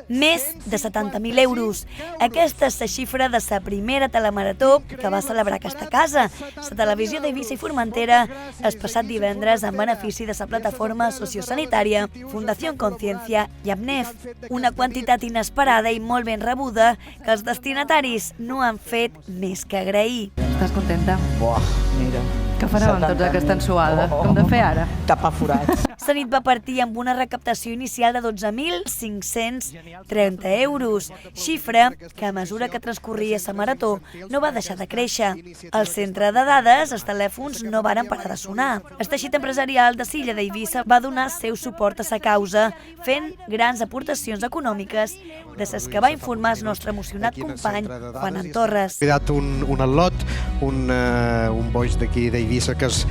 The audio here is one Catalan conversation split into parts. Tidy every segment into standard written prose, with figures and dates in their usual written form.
Més de 70.000 euros. Aquesta és la xifra de la primera telemarató que va celebrar aquesta casa, la televisió d'Eivissa i Formentera, el passat divendres en benefici de la plataforma sociosanitària Fundació Conciencia i AMNEF. Una quantitat inesperada i molt ben rebuda que els destinataris no han fet més que agrair. Estàs contenta? Buah, mira. Què fareu amb tota aquesta ensuada? Què hem de fer ara? Tapar forats. La nit va partir amb una recaptació inicial de 12.530 euros, xifra que a mesura que transcorria la marató no va deixar de créixer. Al centre de dades, els telèfons no varen parar de sonar. El teixit empresarial de Silla d'Eivissa va donar seu suport a la causa, fent grans aportacions econòmiques de les que va informar el nostre emocionat company Juan Torres. He cridat un al·lot, un boix d'aquí d'Eivissa que és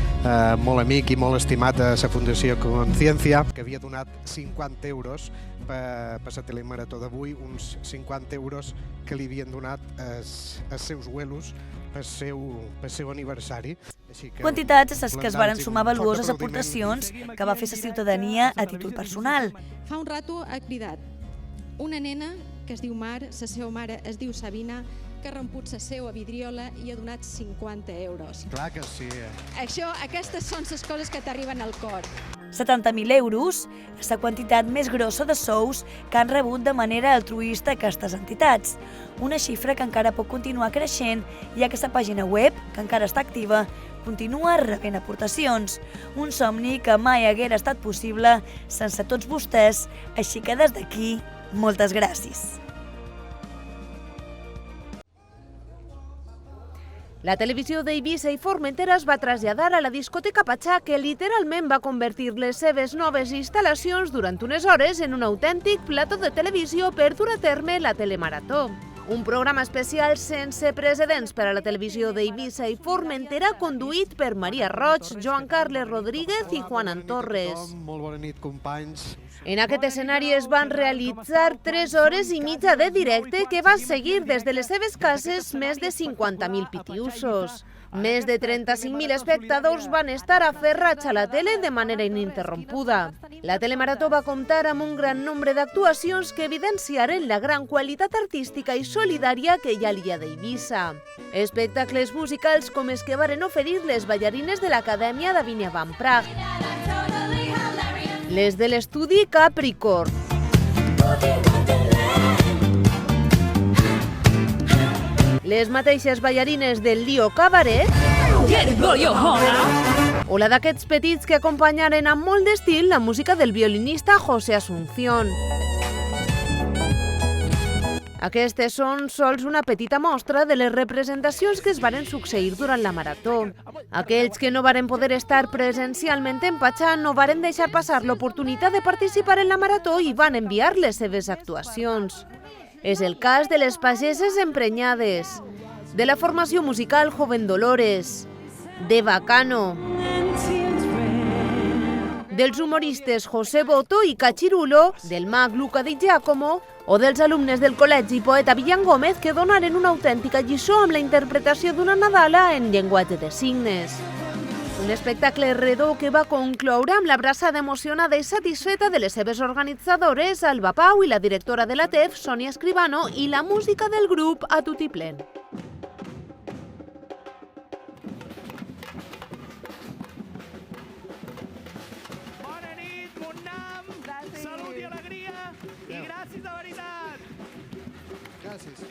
molt amic i molt estimat a la Fundació Conciencia, que havia donat 50 euros per la telemarató d'avui, uns 50 euros que li havien donat als seus abuelos pel seu aniversari. Quantitats a les que es varen sumar valuoses aportacions que va fer la ciutadania a títol personal. Fa un rato ha cridat una nena que es diu Mar, la seva mare es diu Sabina, que ha romput la seva vidriola i ha donat 50 euros. Clar que sí. Aquestes són les coses que t'arriben al cor. 70.000 euros és la quantitat més grossa de sous que han rebut de manera altruista aquestes entitats. Una xifra que encara pot continuar creixent, ja que la pàgina web, que encara està activa, continua rebent aportacions. Un somni que mai haguera estat possible sense tots vostès, així que des d'aquí, moltes gràcies. La televisió d'Eivissa i Formentera es va traslladar a la discoteca Patxà, que literalment va convertir les seves noves instal·lacions durant unes hores en un autèntic plató de televisió per dur a terme la telemarató. Un programa especial sense precedents per a la televisió d'Eivissa i Formentera, conduït per Maria Roig, Joan Carles Rodríguez i Juan Torres. Molt bona nit, companys. En aquest escenari es van realitzar 3 hores i mitja de directe que va seguir des de les seves cases més de 50.000 pitiusos. Més de 35.000 espectadors van estar aferrats a la tele de manera ininterrompuda. La telemarató va comptar amb un gran nombre d'actuacions que evidenciaren la gran qualitat artística i solidària que hi ha a l'illa d'Eivissa. Espectacles musicals com els que varen oferir les ballarines de l'Acadèmia Davinia Van Praag, les de l'estudi Capricorn, les mateixes ballarines del Lío Cabaret o la d'aquests petits que acompanyaren amb molt d'estil la música del violinista José Asunción. Aquestes són sols una petita mostra de les representacions que es varen succeir durant la marató. Aquells que no varen poder estar presencialment en Patxà no varen deixar passar l'oportunitat de participar en la marató i van enviar les seves actuacions. És el cas de les pageses emprenyades, de la formació musical Joven Dolores, de Bacano, dels humoristes José Boto i Cachirulo, del mag Luca Di Giacomo o dels alumnes del col·legi Poeta Villan Gómez que donaren una autèntica lliçó amb la interpretació d'una Nadala en llenguatge de signes. Un espectacle redó que va concloure amb l'abraçada emocionada i satisfeta de les seves organitzadores, Alba Pau i la directora de la TEF, Sònia Escribano, i la música del grup a tutiplén. Bona nit, Montnam! Salut i alegria! I gràcies de veritat! Gràcies.